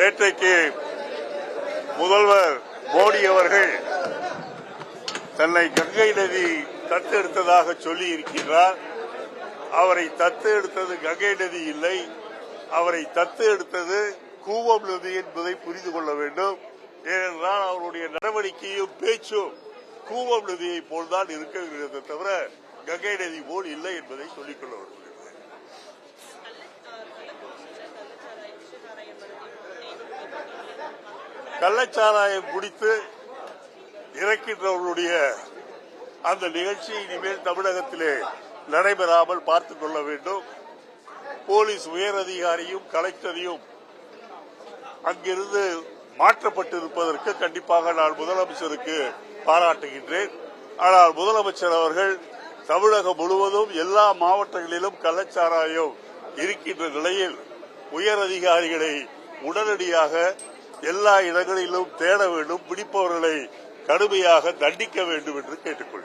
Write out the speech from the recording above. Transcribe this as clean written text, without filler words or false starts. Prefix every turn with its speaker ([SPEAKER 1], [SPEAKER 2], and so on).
[SPEAKER 1] நேற்றைக்கு முதல்வர் மோடி அவர்கள் தன்னை கங்கை நதி தத்தெடுத்ததாக சொல்லி இருக்கின்றார். அவரை தத்து எடுத்தது கங்கை நதி இல்லை, அவரை தத்து எடுத்தது கூவம் நதி என்பதை புரிந்து கொள்ள வேண்டும். ஏனென்றால் அவருடைய நடவடிக்கையும் பேச்சும் கூவம் நதியை போல்தான் இருக்கிறது தவிர கங்கை நதி போல் இல்லை என்பதை சொல்லிக்கொள்ள வேண்டும். கள்ளச்சாராயம் குடித்து இறக்கின்றவர்களுடைய அந்த நிகழ்ச்சி இனிமேல் தமிழகத்திலே நடைபெறாமல் பார்த்துக் கொள்ள வேண்டும். போலீஸ் உயர் அதிகாரியும் கலெக்டரையும் அங்கிருந்து மாற்றப்பட்டிருப்பதற்கு கண்டிப்பாக நான் முதலமைச்சருக்கு பாராட்டுகின்றேன். ஆனால் முதலமைச்சர் அவர்கள் தமிழகம் முழுவதும் எல்லா மாவட்டங்களிலும் கள்ளச்சாராயம் இருக்கின்ற நிலையில் உயர் அதிகாரிகளை உடனடியாக எல்லா இடங்களிலும் தேட வேண்டும், பிடிப்பவர்களை கடுமையாக தண்டிக்க வேண்டும் என்று கேட்டுக்கொள்கிறேன்.